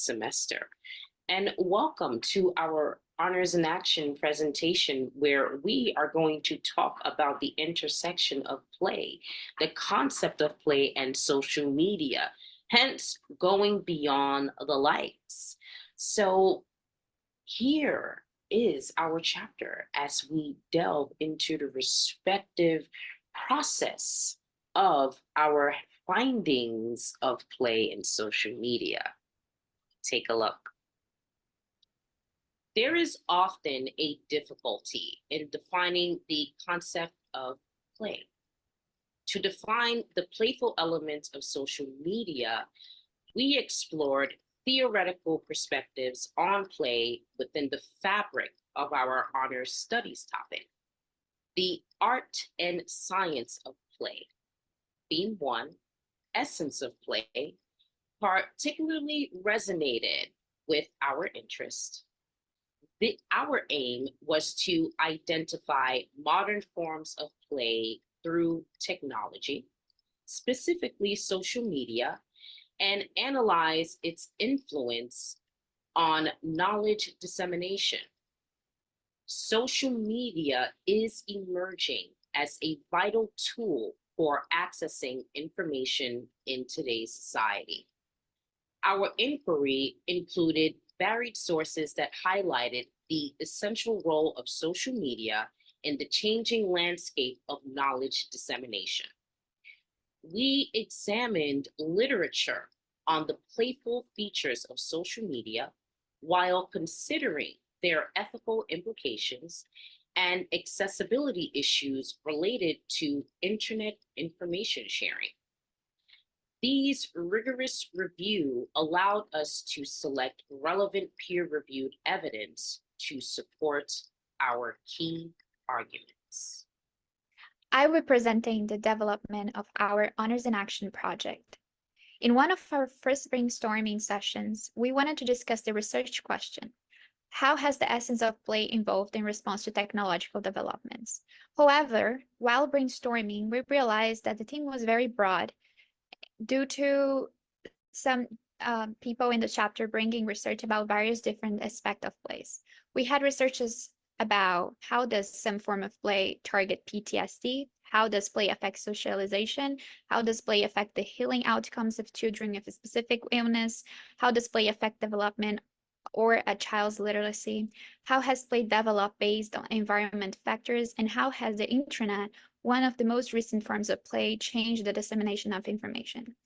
semester. And welcome to our Honors in Action presentation, where we are going to talk about the intersection of play, the concept of play, and social media, hence going beyond the likes. So, here is our chapter as we delve into the respective process of our findings of play in social media. Take a look. There is often a difficulty in defining the concept of play. To define the playful elements of social media, we explored theoretical perspectives on play within the fabric of our honors studies topic, the art and science of play. Theme one, essence of play, particularly resonated with our interest. Our aim was to identify modern forms of play through technology, specifically social media, and analyze its influence on knowledge dissemination. Social media is emerging as a vital tool for accessing information in today's society. Our inquiry included varied sources that highlighted the essential role of social media in the changing landscape of knowledge dissemination. We examined literature on the playful features of social media while considering their ethical implications and accessibility issues related to internet information sharing. These rigorous review allowed us to select relevant peer-reviewed evidence to support our key arguments. I will be presenting the development of our Honors in Action project. In one of our first brainstorming sessions, we wanted to discuss the research question: how has the essence of play evolved in response to technological developments? However, while brainstorming, we realized that the theme was very broad due to some people in the chapter bringing research about various different aspects of plays. We had researches about how does some form of play target PTSD, how does play affect socialization, how does play affect the healing outcomes of children of a specific illness, how does play affect development or a child's literacy, how has play developed based on environment factors, and how has the internet, one of the most recent forms of play, changed the dissemination of information.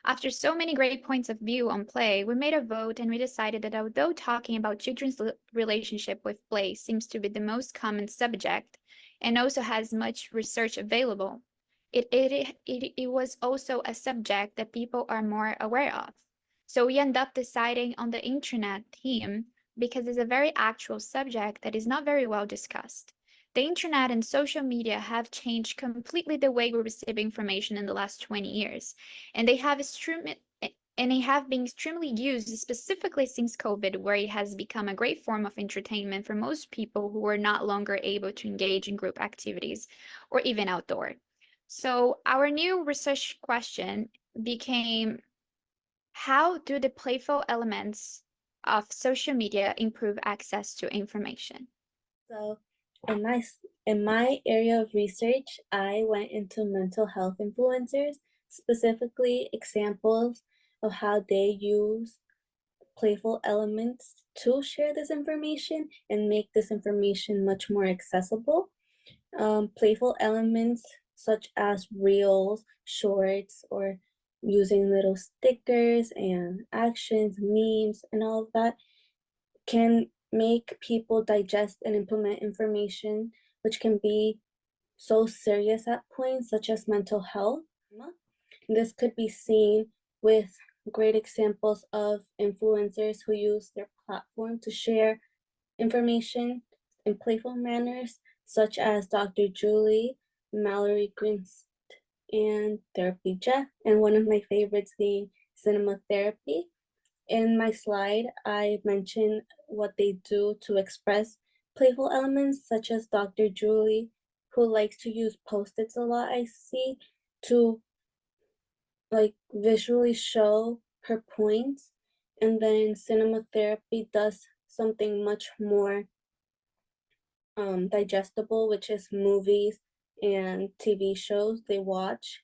After so many great points of view on play, we made a vote and we decided that although talking about children's relationship with play seems to be the most common subject and also has much research available, it was also a subject that people are more aware of. So we end up deciding on the internet theme because it's a very actual subject that is not very well discussed. The internet and social media have changed completely the way we receive information in the last 20 years, and they have been extremely used specifically since COVID, where it has become a great form of entertainment for most people who are not longer able to engage in group activities or even outdoor. So our new research question became, how do the playful elements of social media improve access to information? So in my area of research, I went into mental health influencers, specifically examples of how they use playful elements to share this information and make this information much more accessible. Playful elements such as reels, shorts, or using little stickers and actions, memes, and all of that can make people digest and implement information, which can be so serious at points such as mental health. This could be seen with great examples of influencers who use their platform to share information in playful manners, such as Dr. Julie, Mallory Grinst, and Therapy Jeff, and one of my favorites being Cinema Therapy. In my slide, I mentioned what they do to express playful elements, such as Dr. Julie, who likes to use Post-its a lot, I see, to like visually show her points And then cinema therapy does something much more digestible, which is movies and TV shows. They watch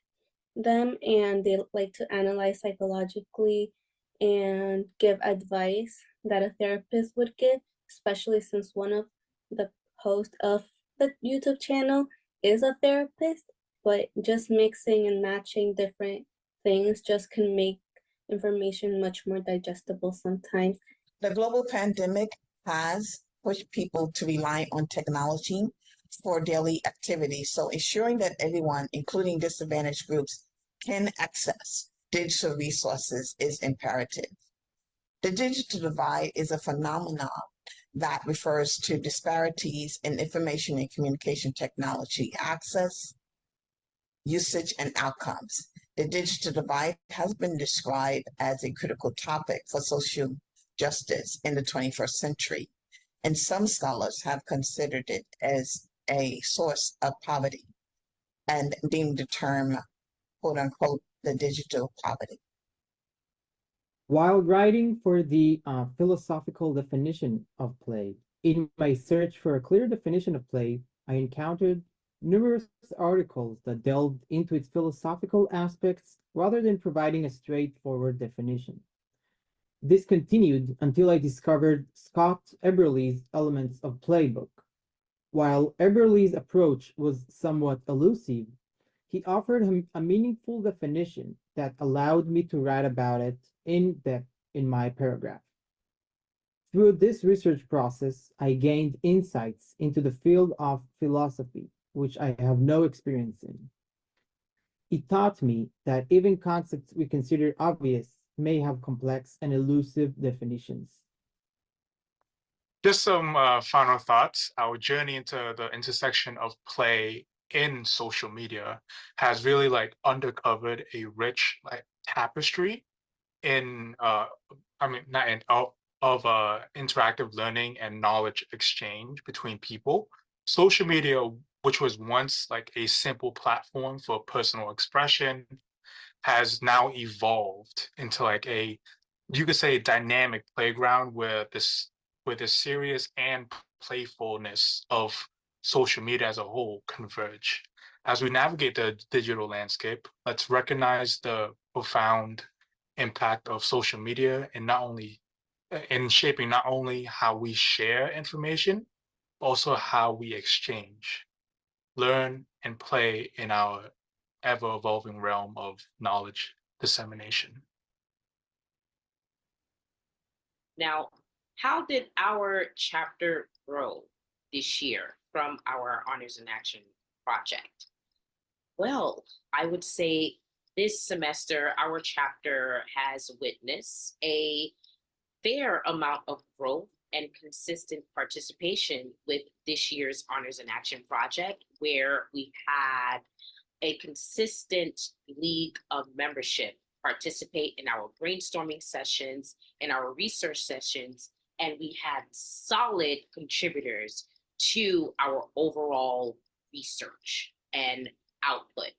them and they like to analyze psychologically and give advice that a therapist would give, especially since one of the hosts of the YouTube channel is a therapist. But just mixing and matching different things just can make information much more digestible sometimes. The global pandemic has pushed people to rely on technology for daily activities. So ensuring that everyone, including disadvantaged groups, can access digital resources is imperative. The digital divide is a phenomenon that refers to disparities in information and communication technology access, usage, and outcomes. The digital divide has been described as a critical topic for social justice in the 21st century, and some scholars have considered it as a source of poverty and deemed the term, quote unquote, the digital poverty. While writing for the philosophical definition of play, in my search for a clear definition of play, I encountered numerous articles that delved into its philosophical aspects rather than providing a straightforward definition. This continued until I discovered Scott Eberle's Elements of Play book. While Eberle's approach was somewhat elusive, he offered him a meaningful definition that allowed me to write about it in depth in my paragraph. Through this research process, I gained insights into the field of philosophy, which I have no experience in. It taught me that even concepts we consider obvious may have complex and elusive definitions. Just some final thoughts. Our journey into the intersection of play in social media has really uncovered a rich tapestry in interactive learning and knowledge exchange between people. Social media, which was once a simple platform for personal expression, has now evolved into you could say, dynamic playground where the serious and playfulness of social media as a whole converge. As we navigate the digital landscape, let's recognize the profound impact of social media in shaping not only how we share information, but also how we exchange, learn, and play in our ever-evolving realm of knowledge dissemination. Now, how did our chapter grow this year from our Honors in Action project? Well, I would say this semester, our chapter has witnessed a fair amount of growth and consistent participation with this year's Honors in Action project, where we had a consistent league of membership participate in our brainstorming sessions, in our research sessions, and we had solid contributors to our overall research and output.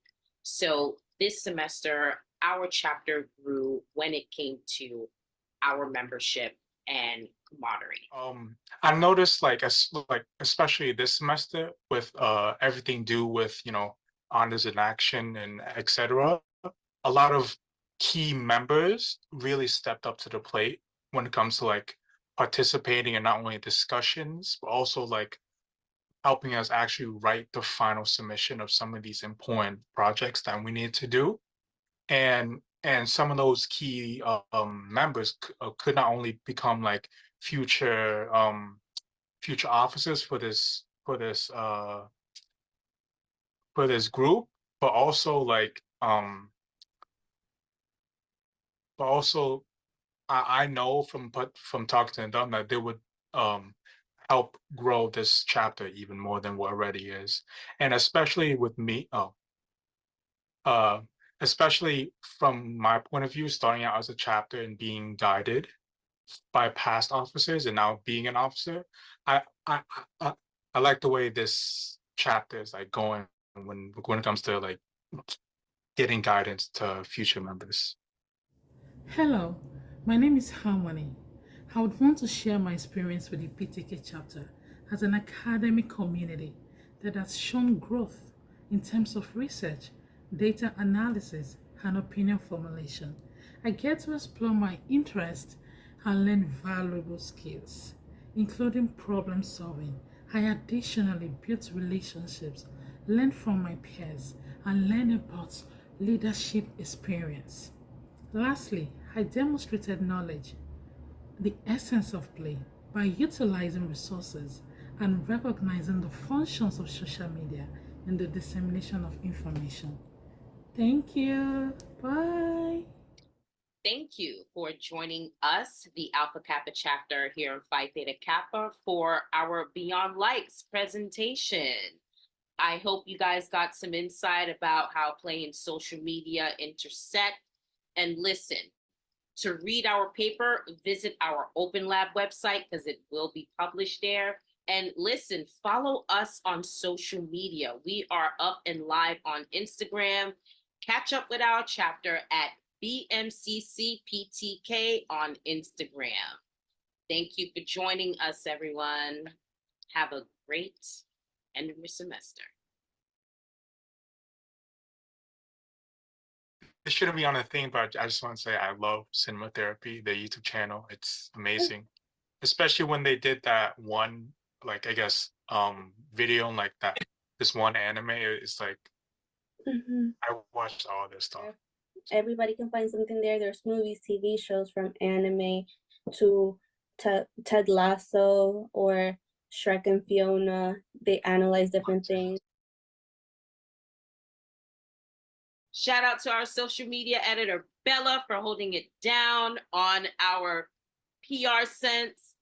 So this semester, our chapter grew when it came to our membership and camaraderie. I noticed especially this semester with everything due with Honors in Action and etc. A lot of key members really stepped up to the plate when it comes to participating in not only discussions, but also helping us actually write the final submission of some of these important projects that we need to do. And some of those key members could not only become future officers for this group, but also I know from talking to them that they would help grow this chapter even more than what already is. And especially with me, especially from my point of view, starting out as a chapter and being guided by past officers and now being an officer, I like the way this chapter is going when it comes to getting guidance to future members. Hello, My name is Harmony. I would want to share my experience with the PTK chapter as an academic community that has shown growth in terms of research, data analysis, and opinion formulation. I get to explore my interest and learn valuable skills, including problem solving. I additionally built relationships, learned from my peers, and learned about leadership experience. Lastly, I demonstrated knowledge, the essence of play, by utilizing resources and recognizing the functions of social media in the dissemination of information. Thank you. Bye. Thank you for joining us, the Alpha Kappa chapter here in Phi Theta Kappa, for our Beyond Lights presentation. I hope you guys got some insight about how play and social media intersect. And listen, to read our paper, visit our Open Lab website because it will be published there. And listen, follow us on social media. We are up and live on Instagram. Catch up with our chapter at BMCCPTK on Instagram. Thank you for joining us, everyone. Have a great end of your semester. This shouldn't be on a thing, but I just want to say I love Cinema Therapy, the YouTube channel. It's amazing, especially when they did that one, like I guess, video on like that. This one anime is like Mhm. I watched all this stuff. Everybody can find something there. There's movies, TV shows, from anime to Ted Lasso or Shrek and Fiona. They analyze different things. Shout out to our social media editor, Bella, for holding it down on our PR sense.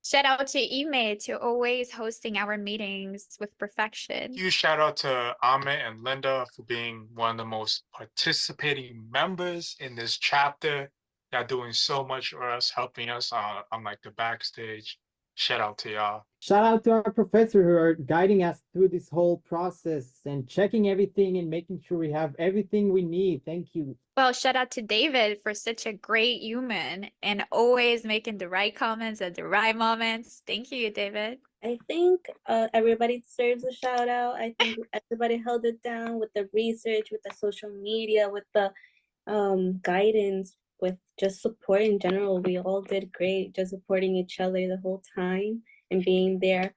Shout out to Ime to always hosting our meetings with perfection. Huge shout out to Amit and Linda for being one of the most participating members in this chapter. They're doing so much for us, helping us on like the backstage. Shout out to y'all. Shout out to our professor who are guiding us through this whole process and checking everything and making sure we have everything we need. Thank you. Well, shout out to David for such a great human and always making the right comments at the right moments. Thank you, David. I think everybody deserves a shout out. I think everybody held it down with the research, with the social media, with the guidance, with just support in general. We all did great, just supporting each other the whole time and being there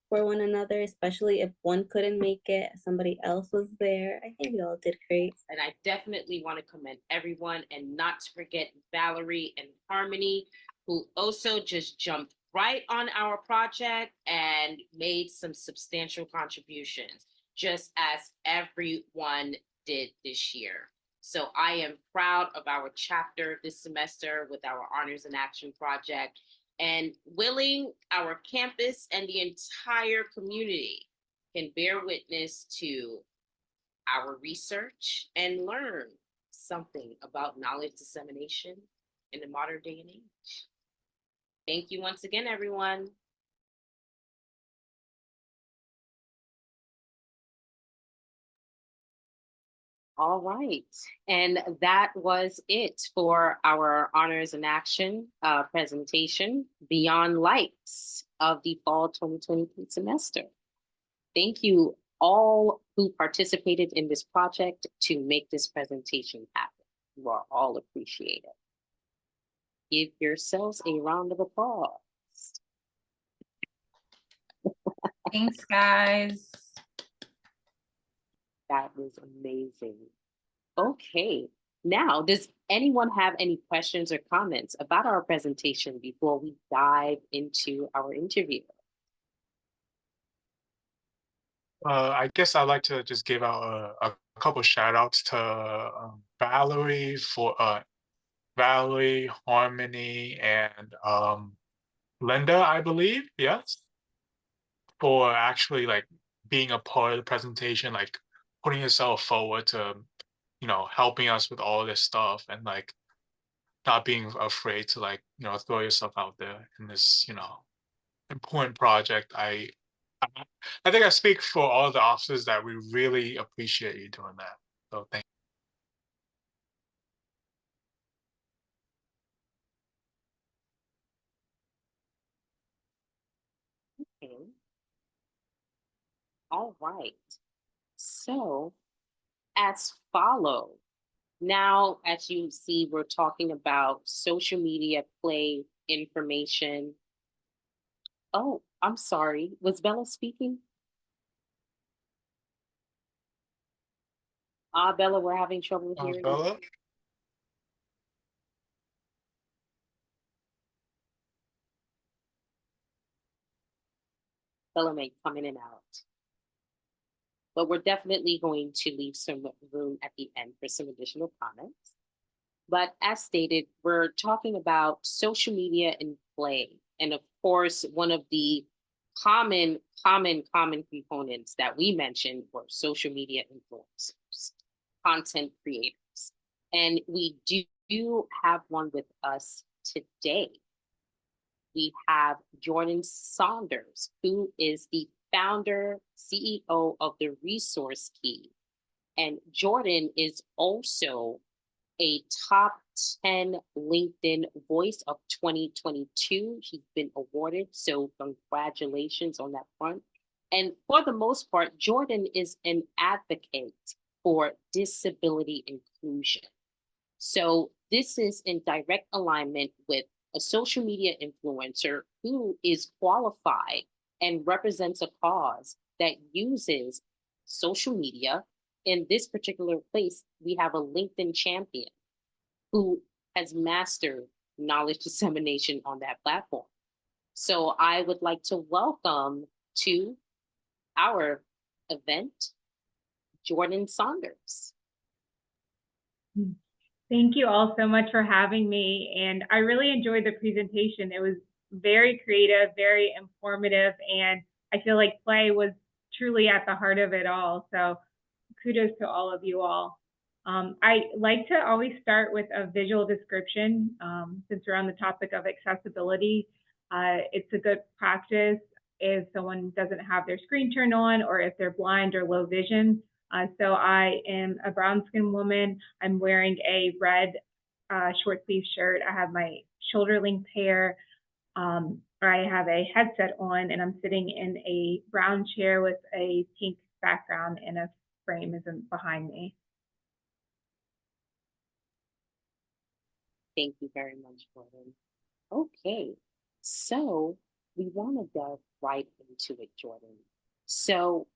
for one another, especially if one couldn't make it, somebody else was there. I think we all did great. And I definitely want to commend everyone and not to forget Valerie and Harmony, who also just jumped right on our project and made some substantial contributions, just as everyone did this year. So I am proud of our chapter this semester with our Honors in Action project, and willing our campus and the entire community can bear witness to our research and learn something about knowledge dissemination in the modern day and age. Thank you once again, everyone. All right, and that was it for our Honors in Action presentation, Beyond Lights of the fall 2023 semester. Thank you all who participated in this project to make this presentation happen. You are all appreciated. Give yourselves a round of applause. Thanks, guys. That was amazing. Okay, now, does anyone have any questions or comments about our presentation before we dive into our interview? I guess I'd like to just give out a couple shout outs to Valerie for Valerie, Harmony, and Linda, I believe, yes, for actually like being a part of the presentation, like putting yourself forward to, you know, helping us with all this stuff and like not being afraid to like, you know, throw yourself out there in this, you know, important project. I think I speak for all the officers that we really appreciate you doing that. So thank you. All right. So, as follow. Now, as you see, we're talking about social media play information. Oh, I'm sorry. Was Bella speaking? Bella, we're having trouble hearing you. Bella? Bella may come in and out. But we're definitely going to leave some room at the end for some additional comments. But as stated, we're talking about social media and play. And of course, one of the common components that we mentioned were social media influencers, content creators. And we do have one with us today. We have Jordan Saunders, who is the founder, CEO of the Resource Key. And Jordan is also a top 10 LinkedIn Voice of 2022. He's been awarded, so congratulations on that front. And for the most part, Jordan is an advocate for disability inclusion. So this is in direct alignment with a social media influencer who is qualified and represents a cause that uses social media. In this particular place, we have a LinkedIn champion who has mastered knowledge dissemination on that platform. So I would like to welcome to our event, Jordan Saunders. Thank you all so much for having me. And I really enjoyed the presentation. It was very creative, very informative, and I feel like play was truly at the heart of it all. So kudos to all of you all. I like to always start with a visual description since we're on the topic of accessibility. It's a good practice if someone doesn't have their screen turned on or if they're blind or low vision. So I am a brown-skinned woman. I'm wearing a red short sleeve shirt. I have my shoulder-length hair. I have a headset on, and I'm sitting in a brown chair with a pink background, and a frame is behind me. Thank you very much, Jordan. Okay, so we want to delve right into it, Jordan. So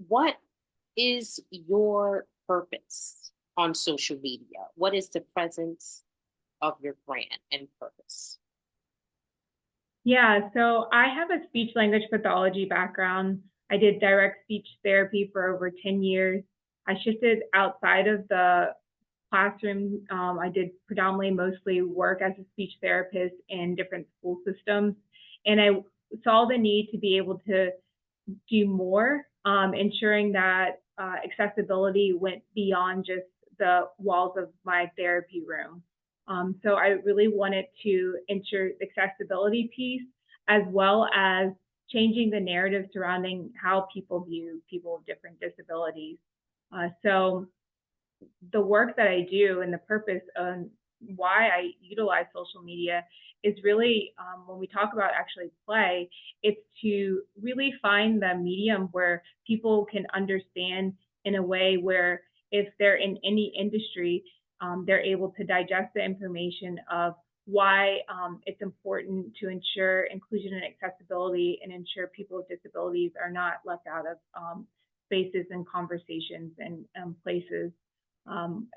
what is your purpose on social media? What is the presence of your brand and purpose? Yeah, so I have a speech language pathology background. I did direct speech therapy for over 10 years. I shifted outside of the classroom. I did predominantly mostly work as a speech therapist in different school systems. And I saw the need to be able to do more, ensuring that accessibility went beyond just the walls of my therapy room. So I really wanted to ensure accessibility piece, as well as changing the narrative surrounding how people view people with different disabilities. So the work that I do and the purpose of why I utilize social media is really, when we talk about actually play, it's to really find the medium where people can understand in a way where if they're in any industry, they're able to digest the information of why it's important to ensure inclusion and accessibility and ensure people with disabilities are not left out of spaces and conversations and places,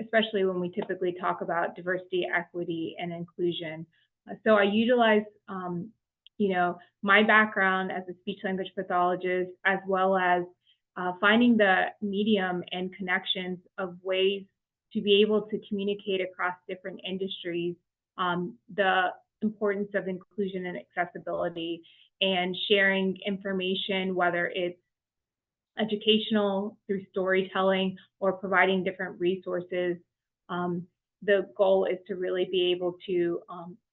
especially when we typically talk about diversity, equity, and inclusion. So I utilize, my background as a speech language pathologist, as well as finding the medium and connections of ways to be able to communicate across different industries, the importance of inclusion and accessibility, and sharing information, whether it's educational through storytelling or providing different resources. The goal is to really be able to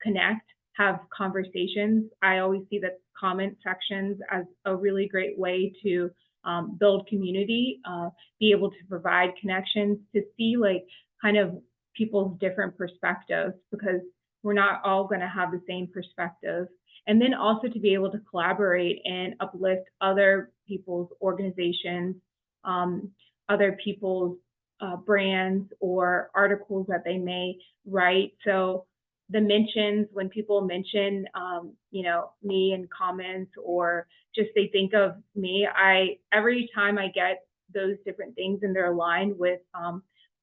connect, have conversations. I always see the comment sections as a really great way to build community, be able to provide connections, to see like kind of people's different perspectives, because we're not all going to have the same perspective. And then also to be able to collaborate and uplift other people's organizations, other people's brands or articles that they may write. So the mentions, when people mention, you know, me in comments or just they think of me, every time I get those different things and they're aligned with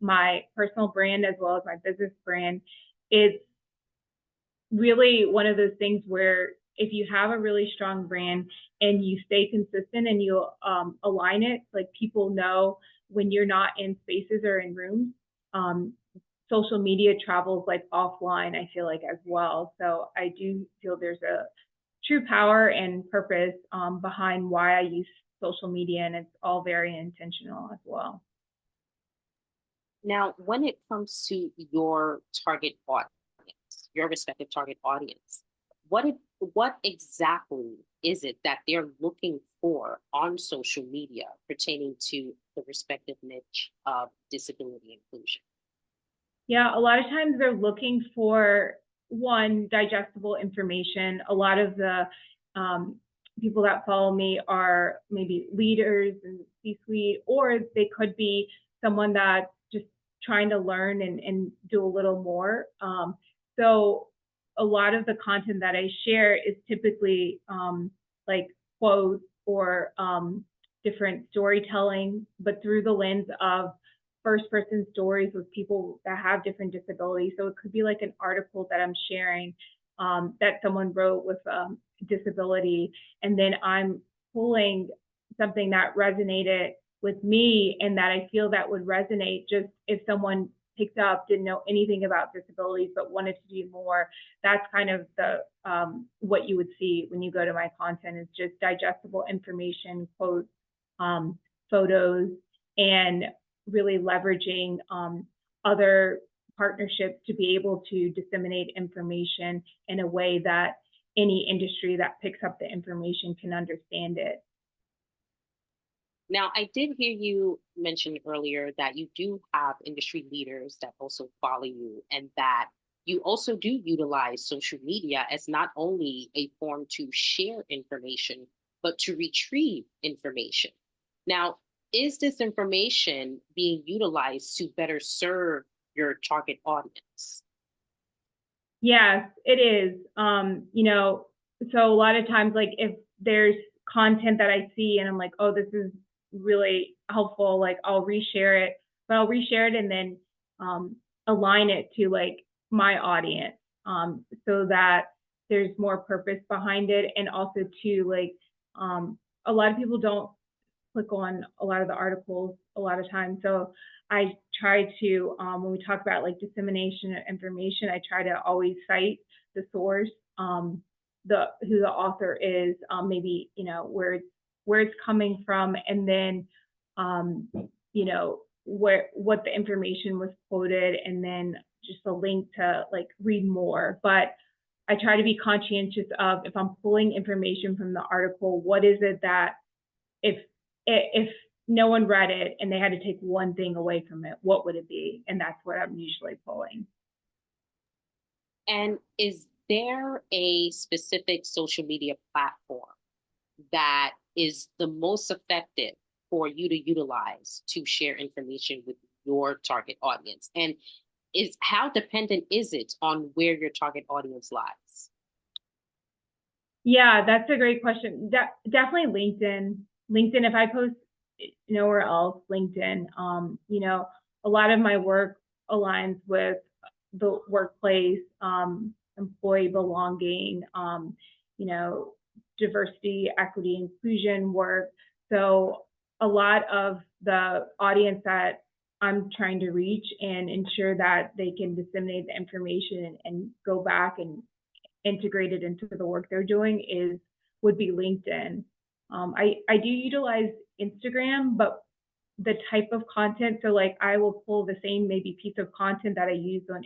my personal brand as well as my business brand, it's really one of those things where if you have a really strong brand and you stay consistent and you align it, like people know when you're not in spaces or in rooms, social media travels like offline, I feel like as well. So I do feel there's a true power and purpose behind why I use social media, and it's all very intentional as well. Now, when it comes to your target audience, your respective target audience, what exactly is it that they're looking for on social media pertaining to the respective niche of disability inclusion? Yeah, a lot of times they're looking for one, digestible information. A lot of the people that follow me are maybe leaders in C-suite, or they could be someone that's just trying to learn and do a little more. So a lot of the content that I share is typically like quotes or different storytelling, but through the lens of first-person stories with people that have different disabilities. So it could be like an article that I'm sharing that someone wrote with disability, and then I'm pulling something that resonated with me and that I feel that would resonate just if someone picked up, didn't know anything about disabilities, but wanted to do more. That's kind of the what you would see when you go to my content is just digestible information, quotes, photos, and really leveraging other partnerships to be able to disseminate information in a way that any industry that picks up the information can understand it. Now, I did hear you mention earlier that you do have industry leaders that also follow you, and that you also do utilize social media as not only a form to share information, but to retrieve information. Now, is this information being utilized to better serve your target audience? Yes, it is. You know, so a lot of times, like if there's content that I see and I'm like, oh, this is really helpful, like I'll reshare it, but I'll reshare it and then align it to like my audience so that there's more purpose behind it. And also to like, a lot of people don't click on a lot of the articles a lot of times. So I try to, when we talk about like dissemination of information, I try to always cite the source, who the author is, maybe, you know, where it's coming from, and then, you know, what the information was quoted, and then just a link to like read more. But I try to be conscientious of, if I'm pulling information from the article, what is it that if no one read it and they had to take one thing away from it, what would it be? And that's what I'm usually pulling. And is there a specific social media platform that is the most effective for you to utilize to share information with your target audience? And how dependent is it on where your target audience lies? Yeah, that's a great question. Definitely LinkedIn. LinkedIn, if I post nowhere else, LinkedIn, you know, a lot of my work aligns with the workplace, employee belonging, you know, diversity, equity, inclusion work. So a lot of the audience that I'm trying to reach and ensure that they can disseminate the information and go back and integrate it into the work they're doing would be LinkedIn. I do utilize Instagram, but the type of content, so like I will pull the same maybe piece of content that I use on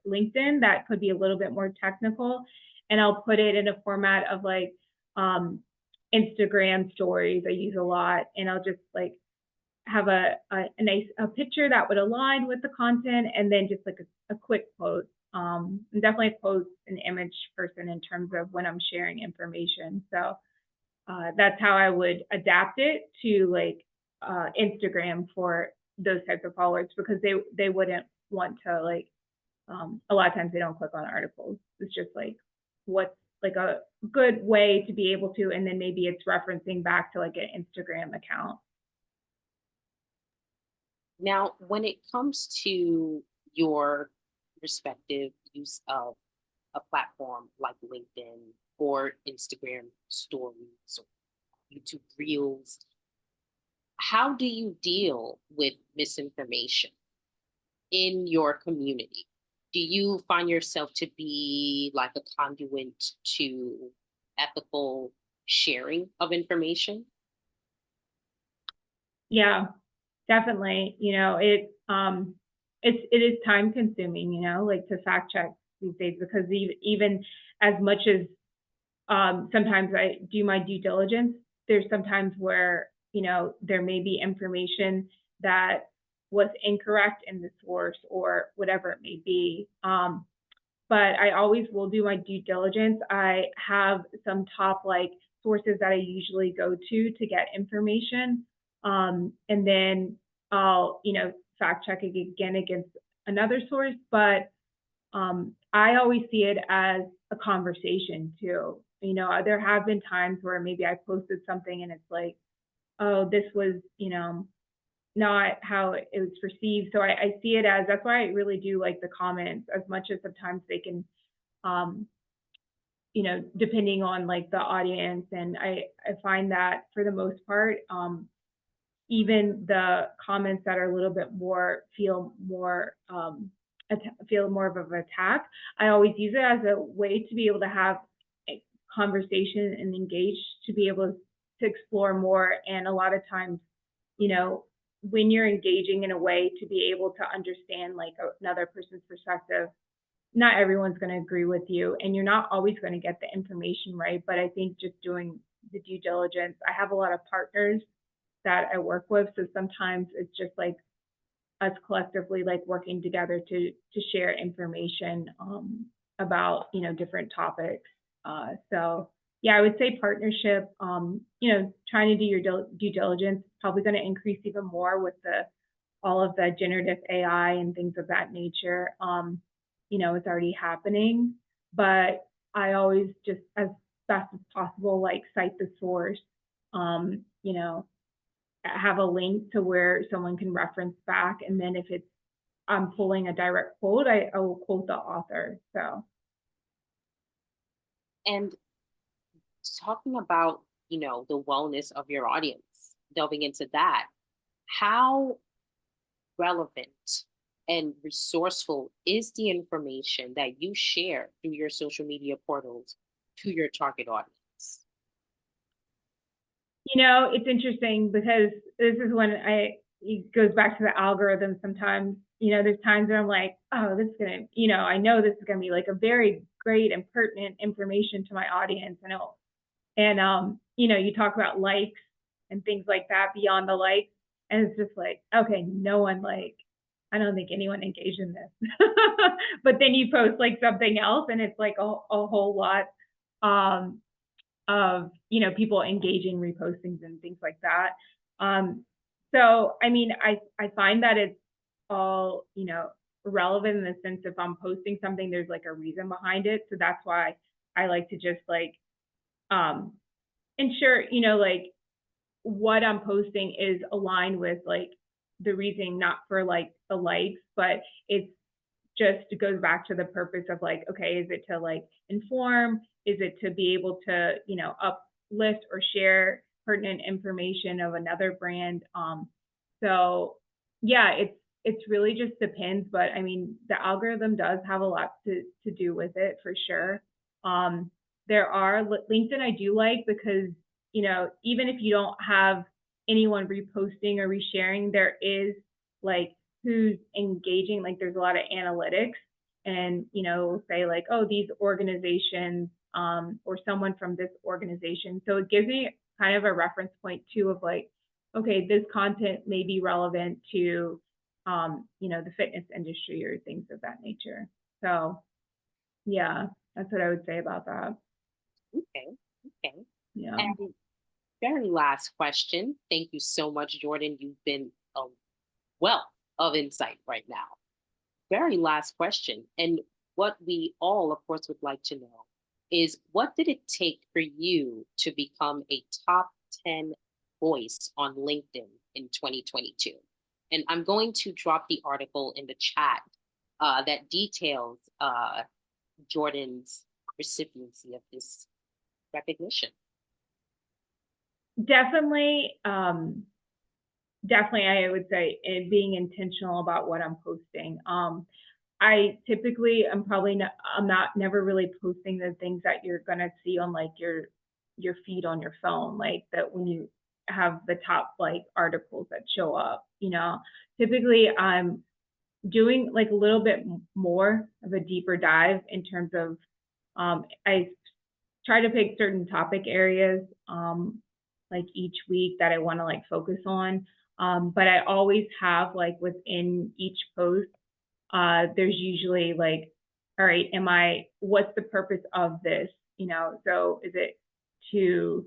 LinkedIn that could be a little bit more technical, and I'll put it in a format of like Instagram stories I use a lot, and I'll just like have a nice picture that would align with the content, and then just like a quick quote I'm definitely a quote and image person in terms of when I'm sharing information. So that's how I would adapt it to like Instagram for those types of followers, because they wouldn't want to like, a lot of times they don't click on articles. It's just like what's like a good way to be able to, and then maybe it's referencing back to like an Instagram account. Now, when it comes to your respective use of a platform like LinkedIn or Instagram stories or YouTube reels, how do you deal with misinformation in your community? Do you find yourself to be like a conduit to ethical sharing of information? Yeah, definitely. You know, it is time consuming, you know, like to fact check these days, because even as much as sometimes I do my due diligence, there's sometimes where, you know, there may be information that was incorrect in the source or whatever it may be. But I always will do my due diligence. I have some top like sources that I usually go to get information. And then I'll, you know, fact check it again against another source. But I always see it as a conversation too. You know, there have been times where maybe I posted something and it's like, oh, this was, you know, not how it was perceived. So I see it as, that's why I really do like the comments, as much as sometimes they can, you know, depending on like the audience. And I find that for the most part, even the comments that are a little bit more, feel more of an attack, I always use it as a way to be able to have a conversation and engage, to be able to explore more. And a lot of times, you know, when you're engaging in a way to be able to understand like another person's perspective, not everyone's going to agree with you, and you're not always going to get the information right. But I think just doing the due diligence, I have a lot of partners that I work with, so sometimes it's just like us collectively like working together to share information about, you know, different topics. So yeah, I would say partnership, you know, trying to do your due diligence, probably going to increase even more with all of the generative AI and things of that nature. You know, it's already happening, but I always just, as best as possible, like cite the source, you know, have a link to where someone can reference back. And then if it's, I'm pulling a direct quote, I will quote the author. So. And talking about, you know, the wellness of your audience, delving into that, how relevant and resourceful is the information that you share through your social media portals to your target audience? You know, it's interesting because this is when it goes back to the algorithm sometimes. You know, there's times where I'm like, oh, this is gonna, you know, I know this is gonna be like a very great and pertinent information to my audience. And you know, you talk about likes and things like that beyond the likes, and it's just like, okay, no one like, I don't think anyone engaged in this. But then you post like something else and it's like a whole lot of, you know, people engaging, repostings and things like that. So I mean, I find that it's all, you know, relevant in the sense, if I'm posting something, there's like a reason behind it. So that's why I like to just like ensure, you know, like what I'm posting is aligned with like the reasoning, not for like the likes, but it's just, it goes back to the purpose of like, okay, is it to like inform? Is it to be able to, you know, uplift or share pertinent information of another brand? So yeah, it's really just depends, but I mean, the algorithm does have a lot to do with it for sure. There are LinkedIn I do like, because, you know, even if you don't have anyone reposting or resharing, there is like who's engaging, like there's a lot of analytics, and, you know, say like, oh, these organizations, or someone from this organization. So it gives me kind of a reference point too of like, okay, this content may be relevant to, you know, the fitness industry or things of that nature. So yeah, that's what I would say about that. Okay. Okay. Yeah. And very last question. Thank you so much, Jordan. You've been a wealth of insight right now. Very last question. And what we all, of course, would like to know is what did it take for you to become a top 10 voice on LinkedIn in 2022? And I'm going to drop the article in the chat that details Jordan's recipiency of this recognition. Definitely, definitely, I would say being intentional about what I'm posting. I typically, I'm never really posting the things that you're gonna see on like your feed on your phone, like that when you have the top like articles that show up, you know. Typically, I'm doing like a little bit more of a deeper dive in terms of, I try to pick certain topic areas, like each week that I want to like focus on. But I always have like within each post, there's usually like, all right, what's the purpose of this? You know, so is it to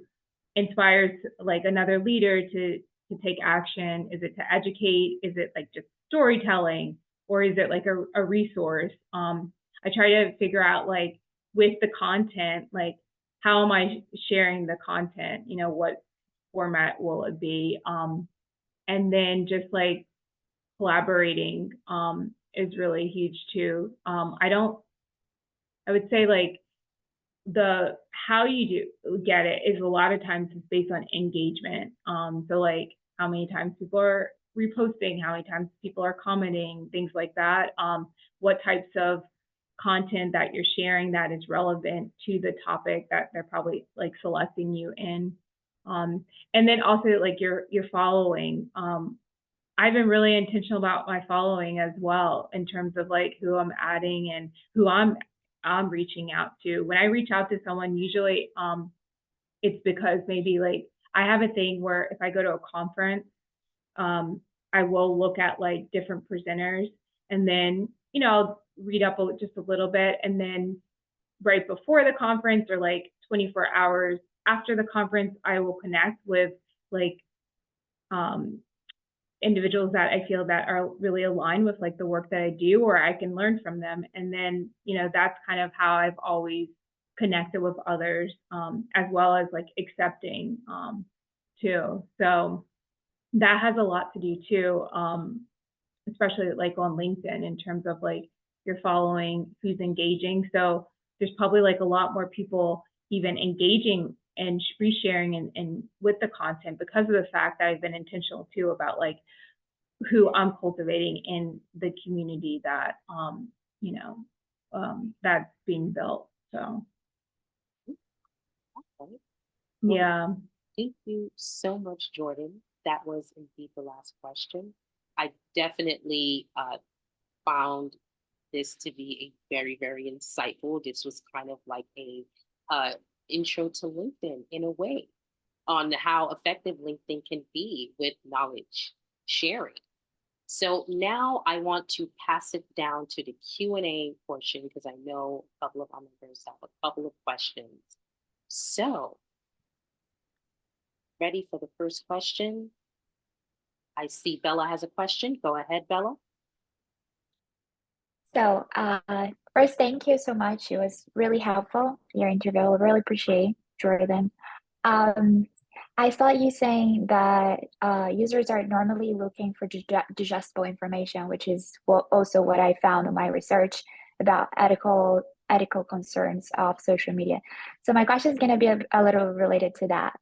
inspire like another leader to take action? Is it to educate? Is it like just storytelling? Or is it like a resource? I try to figure out like with the content, like how am I sharing the content? You know, what format will it be? And then just like collaborating is really huge too. I would say like how you get it is a lot of times it's based on engagement. So like how many times people are reposting, how many times people are commenting, things like that. What types of content that you're sharing that is relevant to the topic that they're probably like selecting you in. And then also like your following. I've been really intentional about my following as well in terms of like who I'm adding and who I'm reaching out to. When I reach out to someone, usually it's because maybe like I have a thing where if I go to a conference, I will look at like different presenters and then, you know, I'll read up just a little bit, and then right before the conference or like 24 hours after the conference, I will connect with like individuals that I feel that are really aligned with like the work that I do, or I can learn from them. And then, you know, that's kind of how I've always connected with others, as well as like accepting too. So that has a lot to do too, especially like on LinkedIn in terms of like your following, who's engaging. So there's probably like a lot more people even engaging and resharing and with the content because of the fact that I've been intentional too about like who I'm cultivating in the community that you know that's being built. So Okay. yeah. Thank you so much, Jordan. That was indeed the last question. I definitely found this to be a very, very insightful. This was kind of like a intro to LinkedIn in a way on how effective LinkedIn can be with knowledge sharing. So now I want to pass it down to the Q&A portion because I know a couple of our members have a couple of questions. So, ready for the first question? I see Bella has a question. Go ahead, Bella. So, first, thank you so much. It was really helpful, your interview. I really appreciate, Jordan. I thought you saying that users are normally looking for digestible information, which is also what I found in my research about ethical concerns of social media. So my question is going to be a little related to that.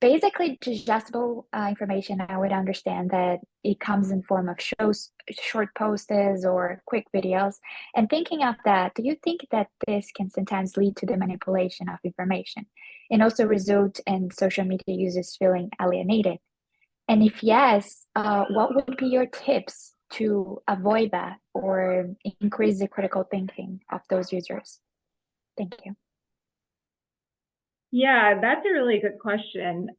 Basically, digestible information, I would understand that it comes in form of short posts or quick videos. And thinking of that, do you think that this can sometimes lead to the manipulation of information and also result in social media users feeling alienated? And if yes, what would be your tips to avoid that or increase the critical thinking of those users? Thank you. Yeah, that's a really good question.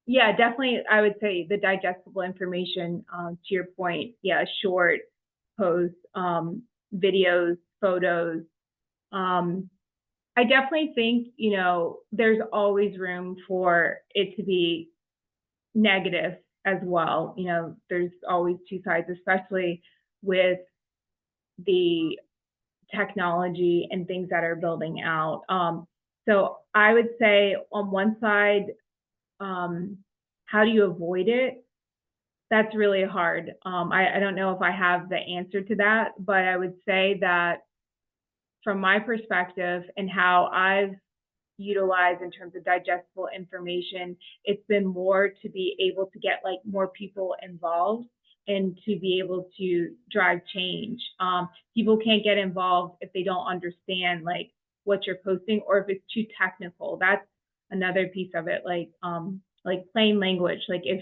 Yeah, definitely, I would say the digestible information, to your point, yeah, short posts videos, photos. I definitely think, you know, there's always room for it to be negative as well. You know, there's always two sides, especially with the technology and things that are building out. So I would say on one side, how do you avoid it? That's really hard. I don't know if I have the answer to that, but I would say that from my perspective and how I've utilized in terms of digestible information, it's been more to be able to get like more people involved and to be able to drive change. People can't get involved if they don't understand like what you're posting or if it's too technical. That's another piece of it, like plain language. Like if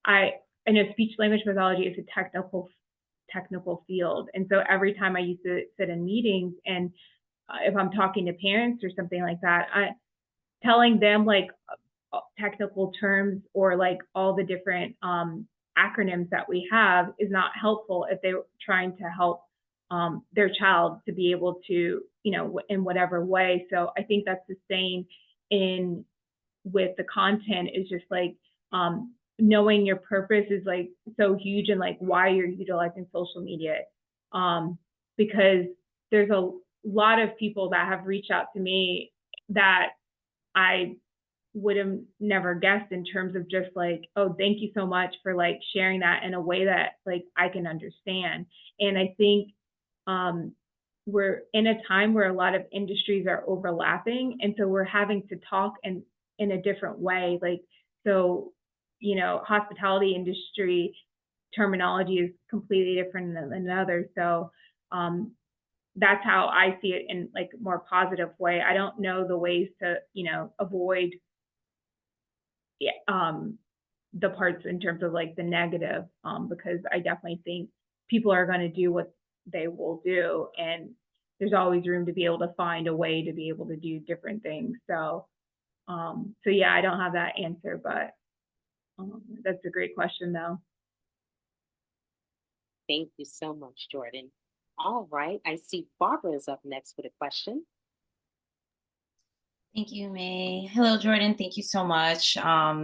I know speech language pathology is a technical field. And so every time I used to sit in meetings and if I'm talking to parents or something like that, telling them like technical terms or like all the different acronyms that we have is not helpful if they're trying to help their child to be able to, you know, in whatever way. So I think that's the same with the content, is just like knowing your purpose is like so huge, and like why you're utilizing social media, because there's a lot of people that have reached out to me that I would have never guessed, in terms of just like, oh, thank you so much for like sharing that in a way that like I can understand. And I think we're in a time where a lot of industries are overlapping, and so we're having to talk in a different way. Like, so, you know, hospitality industry terminology is completely different than another. So that's how I see it in like a more positive way. I don't know the ways to, you know, avoid the parts in terms of like the negative, because I definitely think people are going to do what they will do, and there's always room to be able to find a way to be able to do different things. So yeah, I don't have that answer, but that's a great question though. Thank you so much, Jordan. All right, I see Barbara is up next with a question. Thank you, May. Hello, Jordan. Thank you so much.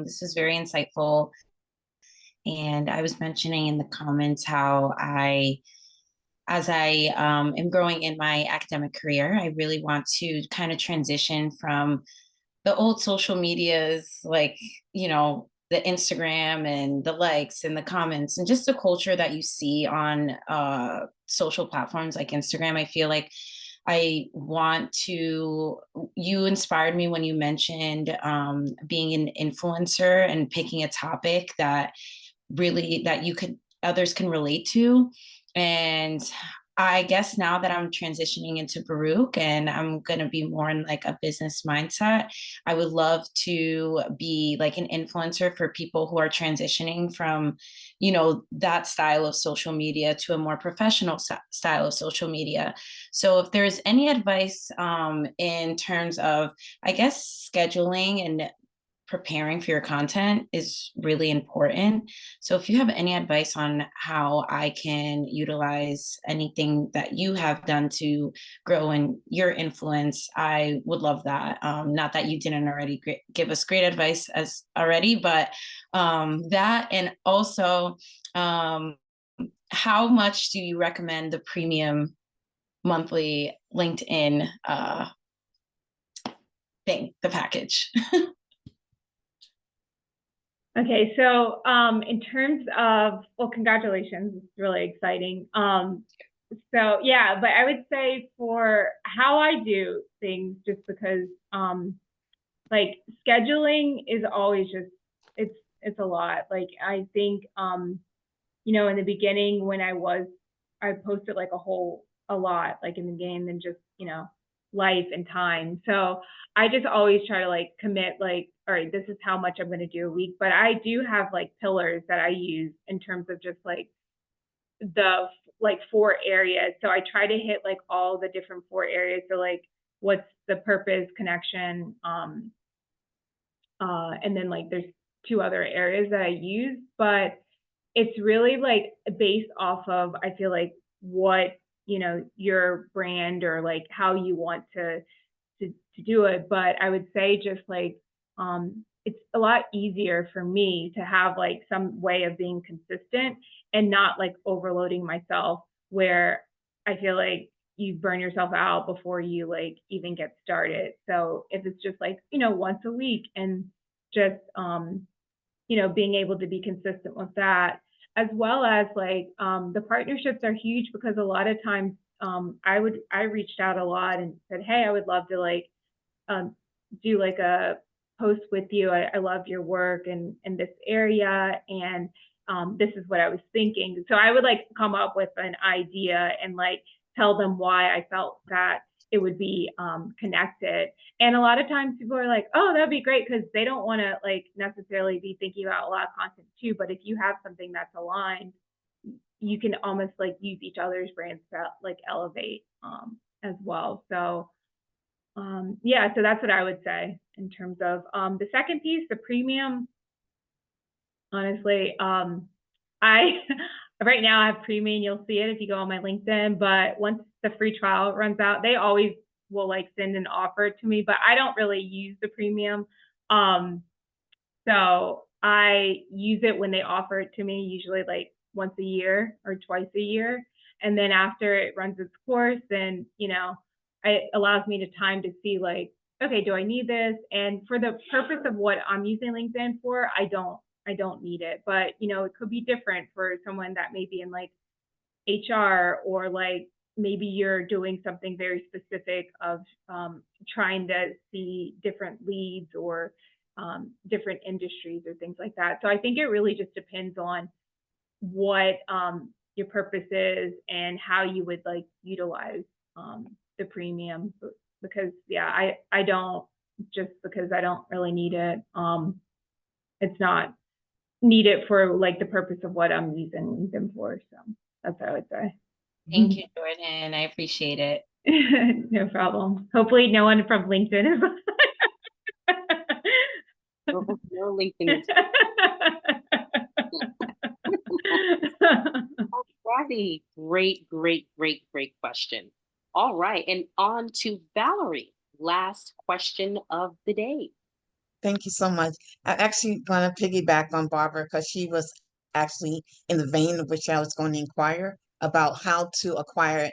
This is very insightful. And I was mentioning in the comments how as I am growing in my academic career, I really want to kind of transition from the old social medias, like, you know, the Instagram and the likes and the comments and just the culture that you see on social platforms like Instagram. I feel like I want to, you inspired me when you mentioned being an influencer and picking a topic that really, that others can relate to. And I guess now that I'm transitioning into Baruch and I'm going to be more in like a business mindset, I would love to be like an influencer for people who are transitioning from, you know, that style of social media to a more professional style of social media. So if there's any advice in terms of, I guess, scheduling and preparing for your content is really important. So if you have any advice on how I can utilize anything that you have done to grow in your influence, I would love that. Not that you didn't already give us great advice as already, but that, and also how much do you recommend the premium monthly LinkedIn thing, the package? Okay, so in terms of, well, congratulations, it's really exciting. So yeah, but I would say for how I do things, just because like scheduling is always just, it's a lot. Like I think, you know, in the beginning when I posted like a lot, like in the game, than just, you know, life and time. So I just always try to like commit, like, all right, this is how much I'm going to do a week. But I do have like pillars that I use in terms of just like the like 4 areas. So I try to hit like all the different 4 areas. So like, what's the purpose, connection, and then like there's 2 other areas that I use, but it's really like based off of, I feel like, what you know, your brand or like how you want to do it. But I would say just like, it's a lot easier for me to have like some way of being consistent and not like overloading myself where I feel like you burn yourself out before you like even get started. So if it's just like, you know, once a week and just, you know, being able to be consistent with that, as well as like, the partnerships are huge because a lot of times, I reached out a lot and said, hey, I would love to like, do like a post with you. I love your work in this area. And this is what I was thinking. So I would like come up with an idea and like tell them why I felt that it would be connected. And a lot of times people are like, oh, that'd be great, because they don't want to like necessarily be thinking about a lot of content too. But if you have something that's aligned, you can almost like use each other's brands to like elevate as well. So yeah, so that's what I would say in terms of the second piece, the premium. Honestly, I right now I have premium. You'll see it if you go on my LinkedIn. But once the free trial runs out, they always will like send an offer to me. But I don't really use the premium. So I use it when they offer it to me, usually like once a year or twice a year. And then after it runs its course, then, you know, it allows me to time to see like, okay, do I need this? And for the purpose of what I'm using LinkedIn for, I don't need it. But, you know, it could be different for someone that may be in like HR, or like maybe you're doing something very specific of trying to see different leads or different industries or things like that. So I think it really just depends on what your purpose is and how you would like utilize the premium. Because yeah, I don't, just because I don't really need it. It's not needed for like the purpose of what I'm using LinkedIn for. So that's what I would say. Thank you, Jordan. I appreciate it. No problem. Hopefully no one from LinkedIn is No LinkedIn. Alrighty, great question. All right, and on to Valerie. Last question of the day. Thank you so much. I actually want to piggyback on Barbara because she was actually in the vein of which I was going to inquire about how to acquire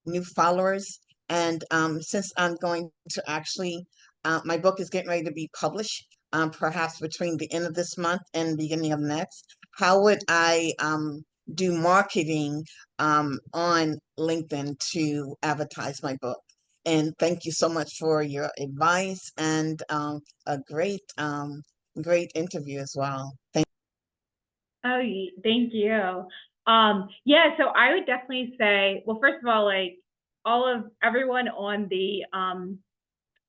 new followers. And since I'm going to actually, my book is getting ready to be published, perhaps between the end of this month and beginning of next. How would I do marketing on LinkedIn to advertise my book? And thank you so much for your advice and a great interview as well. Oh, thank you. Yeah, so I would definitely say, well, first of all, like everyone on the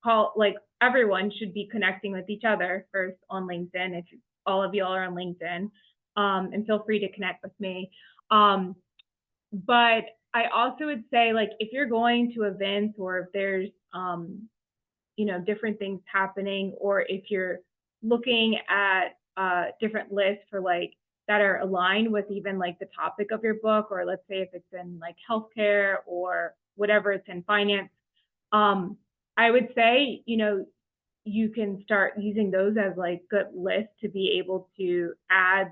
call, like everyone should be connecting with each other first on LinkedIn. If all of y'all are on LinkedIn, and feel free to connect with me. But I also would say, like, if you're going to events or if there's, you know, different things happening, or if you're looking at different lists for like that are aligned with even like the topic of your book, or let's say if it's in like healthcare or whatever, it's in finance, I would say, you know, you can start using those as like good lists to be able to add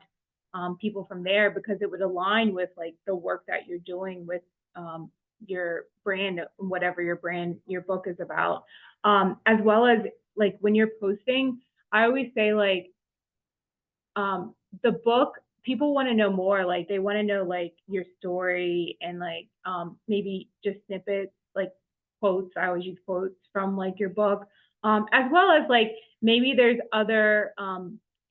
people from there, because it would align with like the work that you're doing with your brand, whatever your book is about. As well as like when you're posting, I always say like the book, people want to know more, like they want to know like your story and like maybe just snippets, like quotes. I always use quotes from like your book, as well as like maybe there's other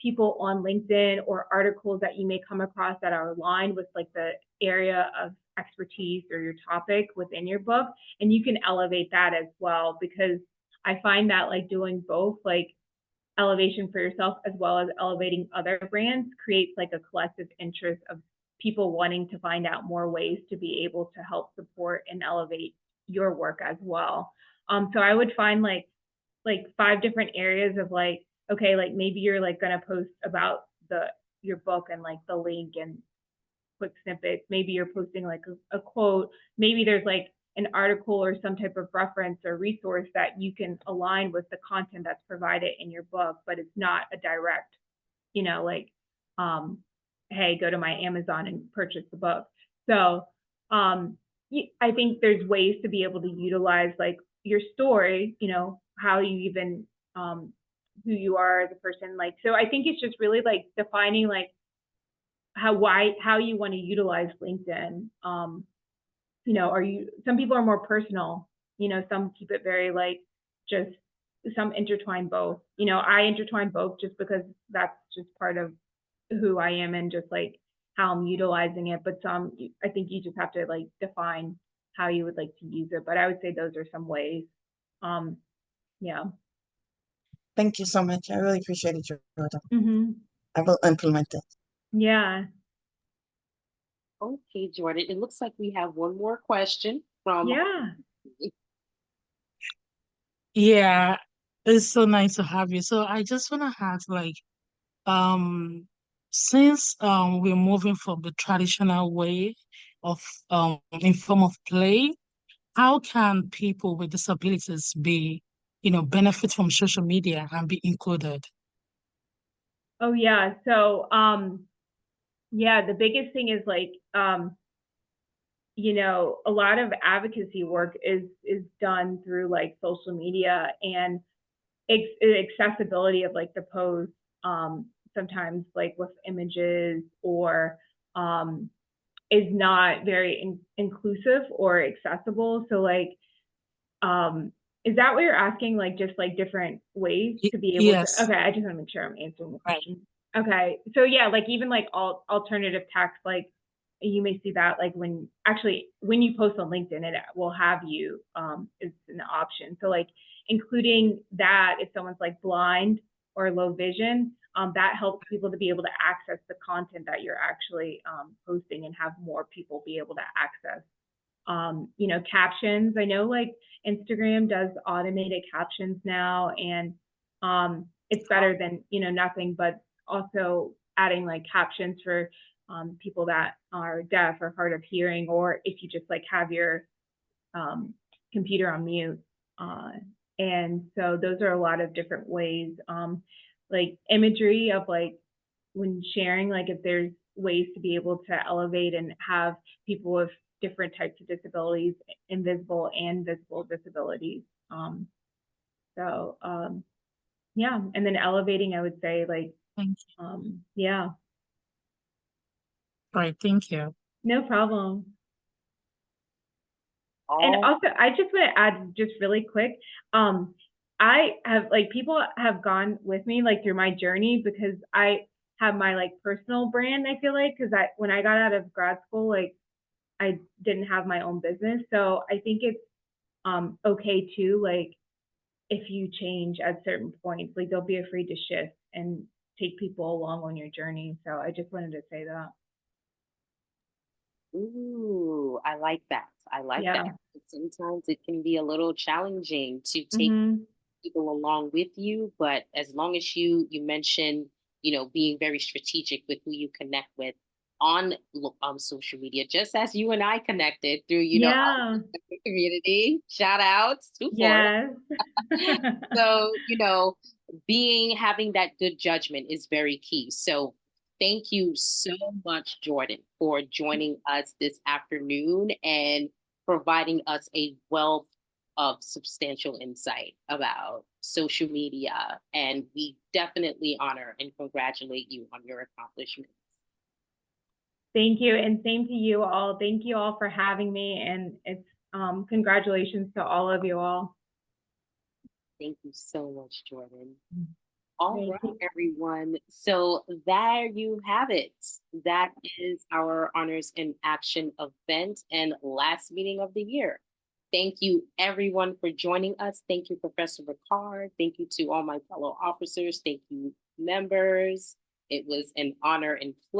people on LinkedIn or articles that you may come across that are aligned with like the area of expertise or your topic within your book, and you can elevate that as well, because I find that like doing both, like elevation for yourself as well as elevating other brands, creates like a collective interest of people wanting to find out more ways to be able to help support and elevate your work as well. So I would find like 5 different areas of like, okay, like maybe you're like gonna post about your book and like the link and quick snippets. Maybe you're posting like a quote. Maybe there's like an article or some type of reference or resource that you can align with the content that's provided in your book, but it's not a direct, like, hey, go to my Amazon and purchase the book. So I think there's ways to be able to utilize like your story, how you even, who you are as a person. Like, so I think it's just really like defining like how you want to utilize LinkedIn. Some people are more personal, some keep it very like just, some intertwine both. I intertwine both just because that's just part of who I am and just like how I'm utilizing it. But some, I think you just have to like define how you would like to use it. But I would say those are some ways. Yeah. Thank you so much. I really appreciate it, Jordan. Mm-hmm. I will implement it. Yeah. Okay, Jordan, it looks like we have one more question from. Yeah. Yeah, it's so nice to have you. So I just want to ask, like, since we're moving from the traditional way of in form of play, how can people with disabilities be, benefit from social media and be included? Oh yeah. So yeah, the biggest thing is like a lot of advocacy work is done through like social media and accessibility of like the post, sometimes like with images or is not very inclusive or accessible. So like is that what you're asking, like just like different ways to be able Yes. to? Okay, I just want to make sure I'm answering the question. Okay, so yeah, like even like alternative text, like you may see that like when you post on LinkedIn, it will have you it's an option. So like including that if someone's like blind or low vision, that helps people to be able to access the content that you're actually posting and have more people be able to access. Captions. I know like Instagram does automated captions now, and it's better than nothing, but also adding like captions for people that are deaf or hard of hearing, or if you just like have your computer on mute. And so those are a lot of different ways, like imagery of like when sharing, like if there's ways to be able to elevate and have people with different types of disabilities, invisible and visible disabilities. Yeah, and then elevating, I would say like, Thank you. yeah. Right, thank you. No problem. And also, I just want to add just really quick, I have like people have gone with me like through my journey because I have my like personal brand, I feel like, because when I got out of grad school, like I didn't have my own business. So I think it's okay too, like if you change at certain points, like don't be afraid to shift and take people along on your journey. So I just wanted to say that. Ooh, I like that. I like Yeah. that. Sometimes it can be a little challenging to take people along with you, but as long as you mention, being very strategic with who you connect with on social media, just as you and I connected through, Yeah. the community. Shout outs to Florida. Yes. So, having that good judgment is very key. So thank you so much, Jordan, for joining us this afternoon and providing us a wealth of substantial insight about social media. And we definitely honor and congratulate you on your accomplishments. Thank you. And same to you all. Thank you all for having me. And it's congratulations to all of you all. Thank you so much, Jordan. All Thank right, you. everyone. So there you have it. That is our Honors in Action event and last meeting of the year. Thank you, everyone, for joining us. Thank you, Professor Ricard. Thank you to all my fellow officers. Thank you, members. It was an honor and pleasure.